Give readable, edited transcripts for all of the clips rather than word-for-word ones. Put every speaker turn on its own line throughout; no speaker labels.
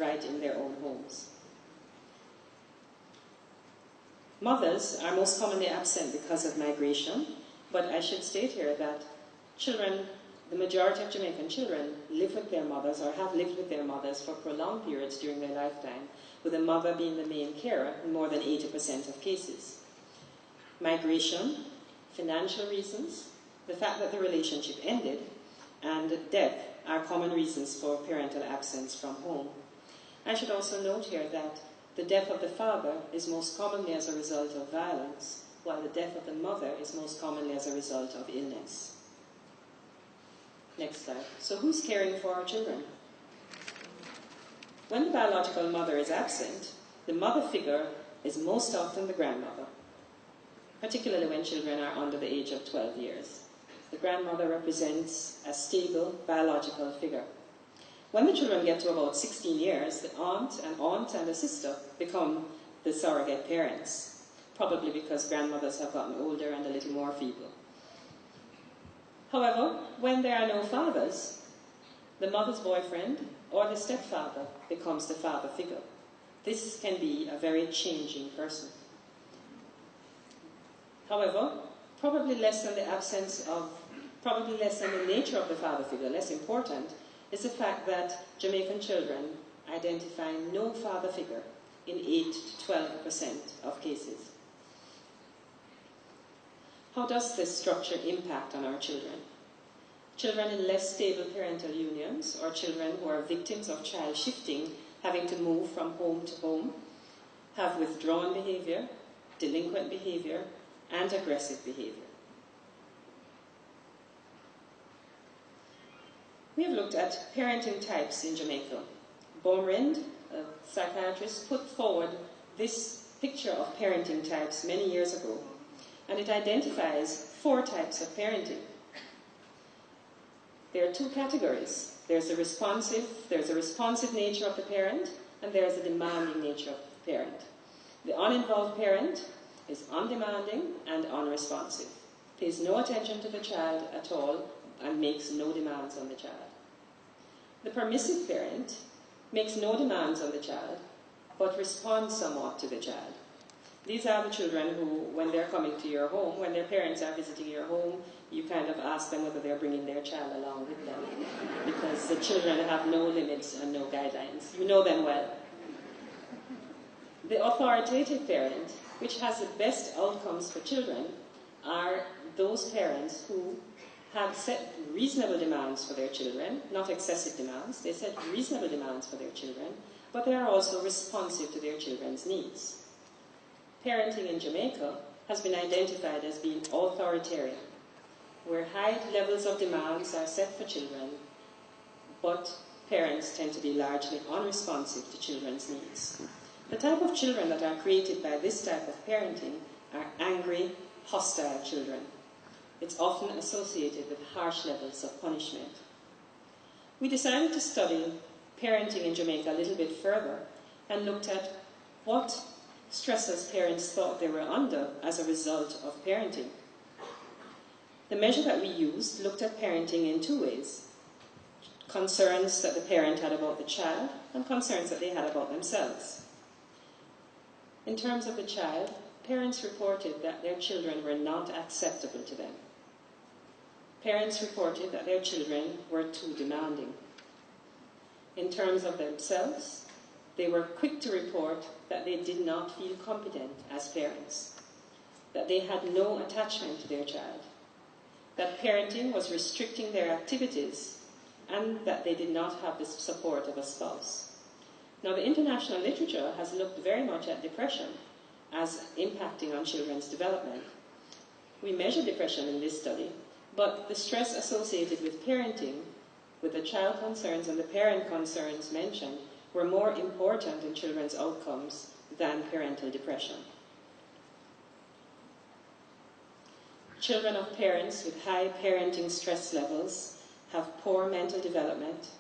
right in their own homes. Mothers are most commonly absent because of migration, but I should state here that children, the majority of Jamaican children, live with their mothers or have lived with their mothers for prolonged periods during their lifetime, with the mother being the main carer in more than 80% of cases. Migration, financial reasons, the fact that the relationship ended, and death are common reasons for parental absence from home. I should also note here that the death of the father is most commonly as a result of violence, while the death of the mother is most commonly as a result of illness. Next slide. So who's caring for our children? When the biological mother is absent, the mother figure is most often the grandmother, particularly when children are under the age of 12 years. The grandmother represents a stable biological figure. When the children get to about 16 years, the aunt and a sister become the surrogate parents, probably because grandmothers have gotten older and a little more feeble. However, when there are no fathers, the mother's boyfriend or the stepfather becomes the father figure. This can be a very changing person. However, probably less than the nature of the father figure, less important, is the fact that Jamaican children identify no father figure in 8 to 12% of cases. How does this structure impact on our children? Children in less stable parental unions, or children who are victims of child shifting, having to move from home to home, have withdrawn behavior, delinquent behavior, and aggressive behavior. We have looked at parenting types in Jamaica. Maureen, a psychiatrist, put forward this picture of parenting types many years ago, and it identifies 4 types of parenting. There are 2 categories. There's a responsive nature of the parent, and there's a demanding nature of the parent. The uninvolved parent is undemanding and unresponsive, pays no attention to the child at all, and makes no demands on the child. The permissive parent makes no demands on the child, but responds somewhat to the child. These are the children who, when they're coming to your home, when their parents are visiting your home, you kind of ask them whether they're bringing their child along with them, because the children have no limits and no guidelines. You know them well. The authoritative parent, which has the best outcomes for children, are those parents who have set reasonable demands for their children, not excessive demands. They set reasonable demands for their children, but they are also responsive to their children's needs. Parenting in Jamaica has been identified as being authoritarian, where high levels of demands are set for children, but parents tend to be largely unresponsive to children's needs. The type of children that are created by this type of parenting are angry, hostile children. It's often associated with harsh levels of punishment. We decided to study parenting in Jamaica a little bit further and looked at what stresses parents thought they were under as a result of parenting. The measure that we used looked at parenting in 2 ways: concerns that the parent had about the child and concerns that they had about themselves. In terms of the child, parents reported that their children were not acceptable to them. Parents reported that their children were too demanding. In terms of themselves, they were quick to report that they did not feel competent as parents, that they had no attachment to their child, that parenting was restricting their activities, and that they did not have the support of a spouse. Now, the international literature has looked very much at depression as impacting on children's development. We measured depression in this study, but the stress associated with parenting, with the child concerns and the parent concerns mentioned, were more important in children's outcomes than parental depression. Children of parents with high parenting stress levels have poor mental development,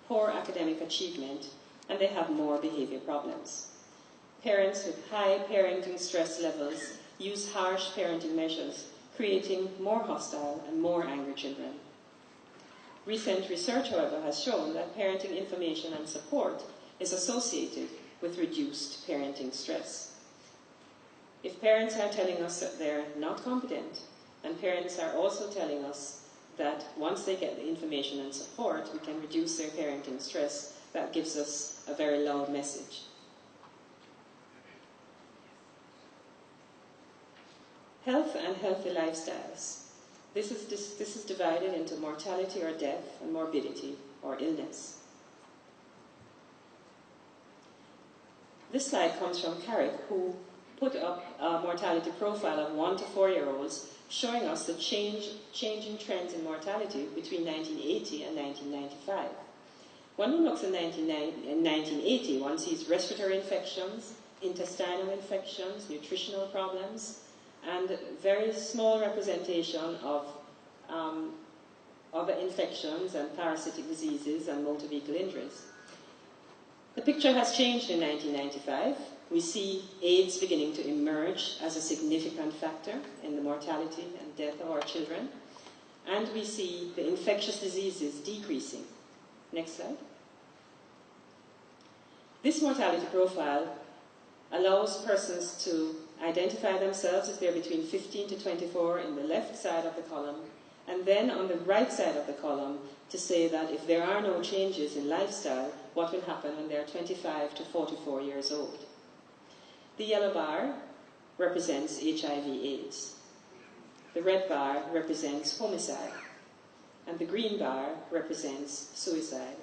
poor academic achievement, and they have more behavior problems. Parents with high parenting stress levels use harsh parenting measures, creating more hostile and more angry children. Recent research, however, has shown that parenting information and support is associated with reduced parenting stress. If parents are telling us that they're not competent, and parents are also telling us that once they get the information and support, we can reduce their parenting stress, that gives us a very loud message. Health and healthy lifestyles. This is divided into mortality or death and morbidity or illness. This slide comes from Carrick, who put up a mortality profile of 1 to 4-year-olds, showing us the changing trends in mortality between 1980 and 1995. When one looks in 1980, one sees respiratory infections, intestinal infections, nutritional problems, and very small representation of other infections and parasitic diseases and motor vehicle injuries. The picture has changed in 1995. We see AIDS beginning to emerge as a significant factor in the mortality and death of our children, and we see the infectious diseases decreasing. Next slide. This mortality profile allows persons to identify themselves if they're between 15 to 24 in the left side of the column, and then on the right side of the column to say that if there are no changes in lifestyle, what will happen when they're 25 to 44 years old. The yellow bar represents HIV/AIDS. The red bar represents homicide, and the green bar represents suicide.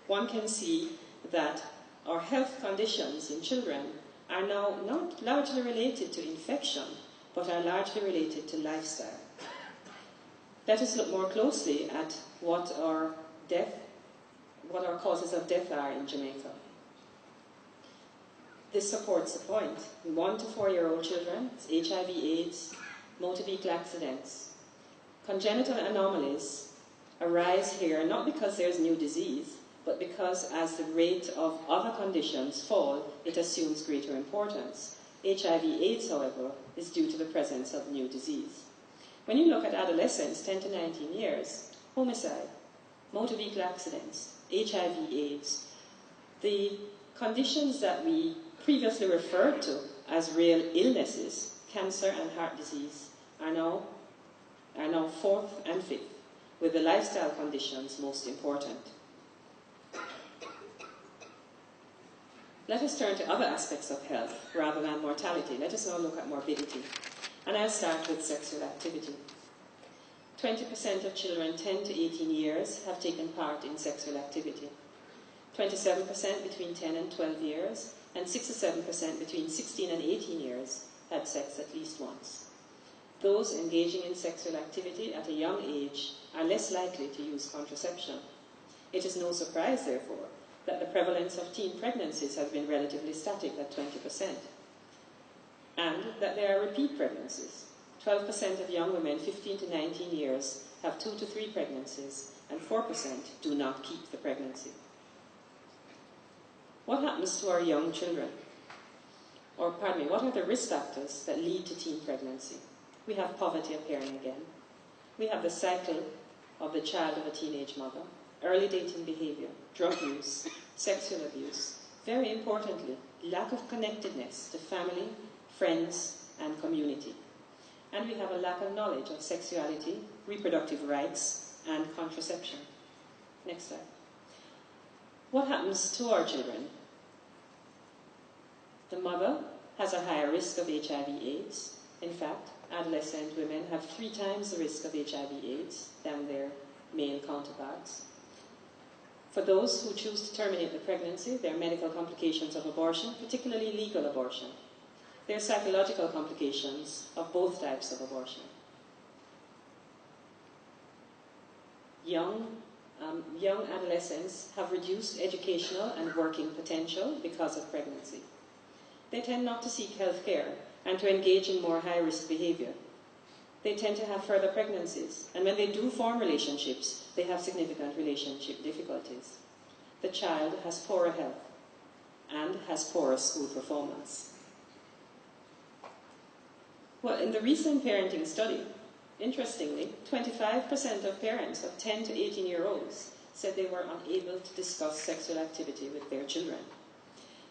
One can see that our health conditions in children are now not largely related to infection, but are largely related to lifestyle. Let us look more closely at what our causes of death are in Jamaica. This supports the point. In 1 to 4-year-old children, it's HIV/AIDS, motor vehicle accidents. Congenital anomalies arise here not because there's new disease, but because as the rate of other conditions fall, it assumes greater importance. HIV/AIDS, however, is due to the presence of new disease. When you look at adolescents, 10 to 19 years, homicide, motor vehicle accidents, HIV/AIDS, the conditions that we previously referred to as real illnesses, cancer and heart disease, are now 4th and 5th, with the lifestyle conditions most important. Let us turn to other aspects of health rather than mortality. Let us now look at morbidity. And I'll start with sexual activity. 20% of children 10 to 18 years have taken part in sexual activity. 27% between 10 and 12 years, and 67% between 16 and 18 years had sex at least once. Those engaging in sexual activity at a young age are less likely to use contraception. It is no surprise, therefore, that the prevalence of teen pregnancies has been relatively static at 20%, and that there are repeat pregnancies. 12% of young women 15 to 19 years have 2 to 3 pregnancies, and 4% do not keep the pregnancy. What happens to our young children? Or, pardon me, what are the risk factors that lead to teen pregnancy? We have poverty appearing again. We have the cycle of the child of a teenage mother, early dating behavior, drug use, sexual abuse. Very importantly, lack of connectedness to family, friends, and community. And we have a lack of knowledge of sexuality, reproductive rights, and contraception. Next slide. What happens to our children? The mother has a higher risk of HIV/AIDS. In fact, adolescent women have 3 times the risk of HIV/AIDS than their male counterparts. For those who choose to terminate the pregnancy, there are medical complications of abortion, particularly legal abortion. There are psychological complications of both types of abortion. Young adolescents have reduced educational and working potential because of pregnancy. They tend not to seek health care and to engage in more high-risk behavior. They tend to have further pregnancies, and when they do form relationships, they have significant relationship difficulties. The child has poorer health and has poorer school performance. Well, in the recent parenting study, interestingly, 25% of parents of 10 to 18-year-olds said they were unable to discuss sexual activity with their children.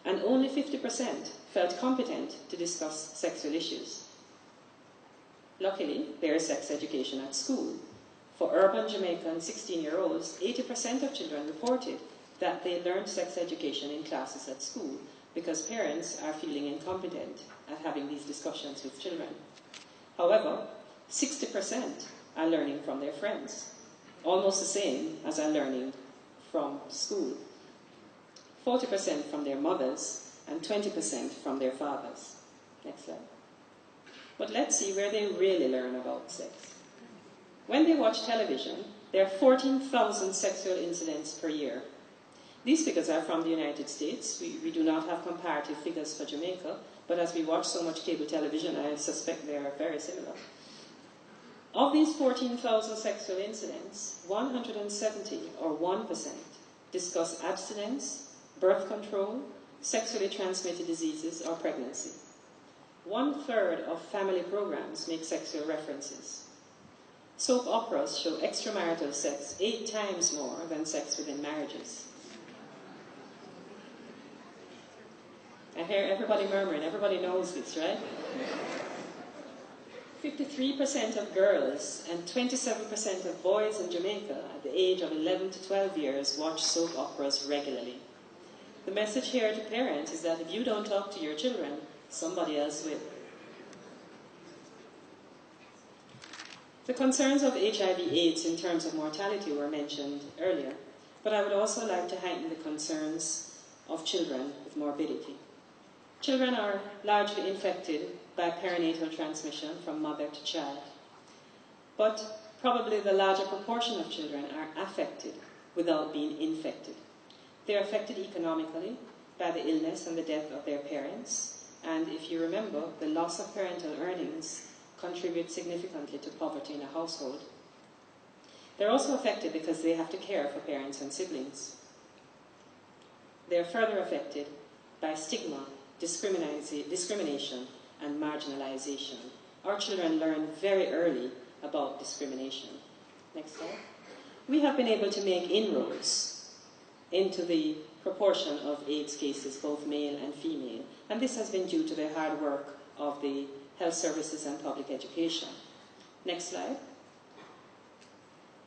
And only 50% felt competent to discuss sexual issues. Luckily, there is sex education at school. For urban Jamaican 16-year-olds, 80% of children reported that they learned sex education in classes at school because parents are feeling incompetent at having these discussions with children. However, 60% are learning from their friends, almost the same as are learning from school. 40% from their mothers and 20% from their fathers. Next slide. But let's see where they really learn about sex. When they watch television, there are 14,000 sexual incidents per year. These figures are from the United States. We do not have comparative figures for Jamaica, but as we watch so much cable television, I suspect they are very similar. Of these 14,000 sexual incidents, 170, or 1%, discuss abstinence, birth control, sexually transmitted diseases, or pregnancy. 1/3 of family programs make sexual references. Soap operas show extramarital sex 8 times more than sex within marriages. I hear everybody murmuring, everybody knows this, right? 53% of girls and 27% of boys in Jamaica at the age of 11 to 12 years watch soap operas regularly. The message here to parents is that if you don't talk to your children, somebody else will. The concerns of HIV/AIDS in terms of mortality were mentioned earlier, but I would also like to heighten the concerns of children with morbidity. Children are largely infected by perinatal transmission from mother to child, but probably the larger proportion of children are affected without being infected. They are affected economically by the illness and the death of their parents, and if you remember, the loss of parental earnings contributes significantly to poverty in a household. They're also affected because they have to care for parents and siblings. They're further affected by stigma, discrimination, and marginalization. Our children learn very early about discrimination. Next slide. We have been able to make inroads into the proportion of AIDS cases, both male and female, and this has been due to the hard work of the health services and public education. Next slide.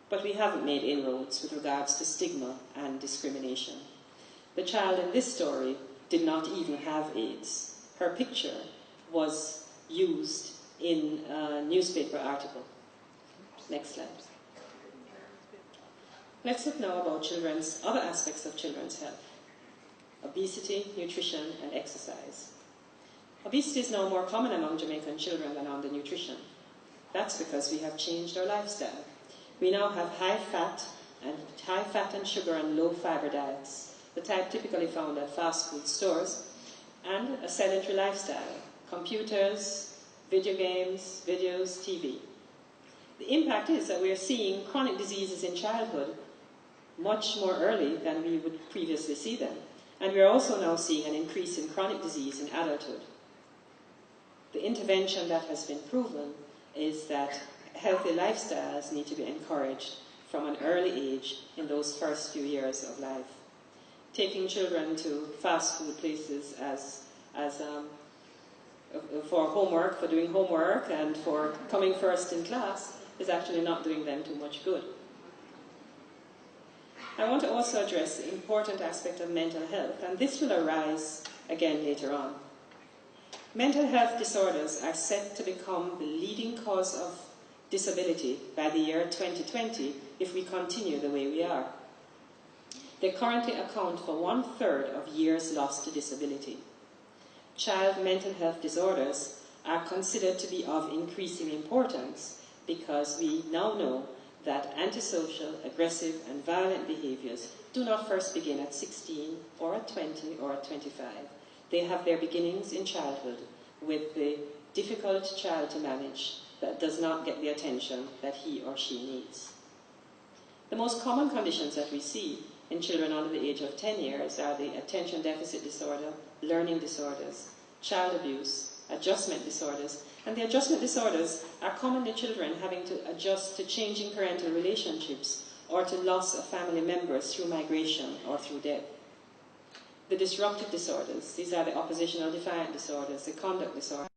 But we haven't made inroads with regards to stigma and discrimination. The child in this story did not even have AIDS. Her picture was used in a newspaper article. Next slide. Let's look now about other aspects of children's health. Obesity, nutrition, and exercise. Obesity is now more common among Jamaican children than on the nutrition. That's because we have changed our lifestyle. We now have high fat and sugar and low fiber diets, the type typically found at fast food stores, and a sedentary lifestyle, computers, video games, videos, TV. The impact is that we are seeing chronic diseases in childhood much more early than we would previously see them. And we are also now seeing an increase in chronic disease in adulthood. The intervention that has been proven is that healthy lifestyles need to be encouraged from an early age in those first few years of life. Taking children to fast food places for homework, for doing homework, and for coming first in class is actually not doing them too much good. I want to also address the important aspect of mental health, and this will arise again later on. Mental health disorders are set to become the leading cause of disability by the year 2020 if we continue the way we are. They currently account for 1/3 of years lost to disability. Child mental health disorders are considered to be of increasing importance because we now know that antisocial, aggressive, and violent behaviors do not first begin at 16 or at 20 or at 25. They have their beginnings in childhood with the difficult child to manage that does not get the attention that he or she needs. The most common conditions that we see in children under the age of 10 years are the attention deficit disorder, learning disorders, child abuse, adjustment disorders, and the adjustment disorders are commonly children having to adjust to changing parental relationships or to loss of family members through migration or through death. The disruptive disorders, these are the oppositional defiant disorders, the conduct disorders,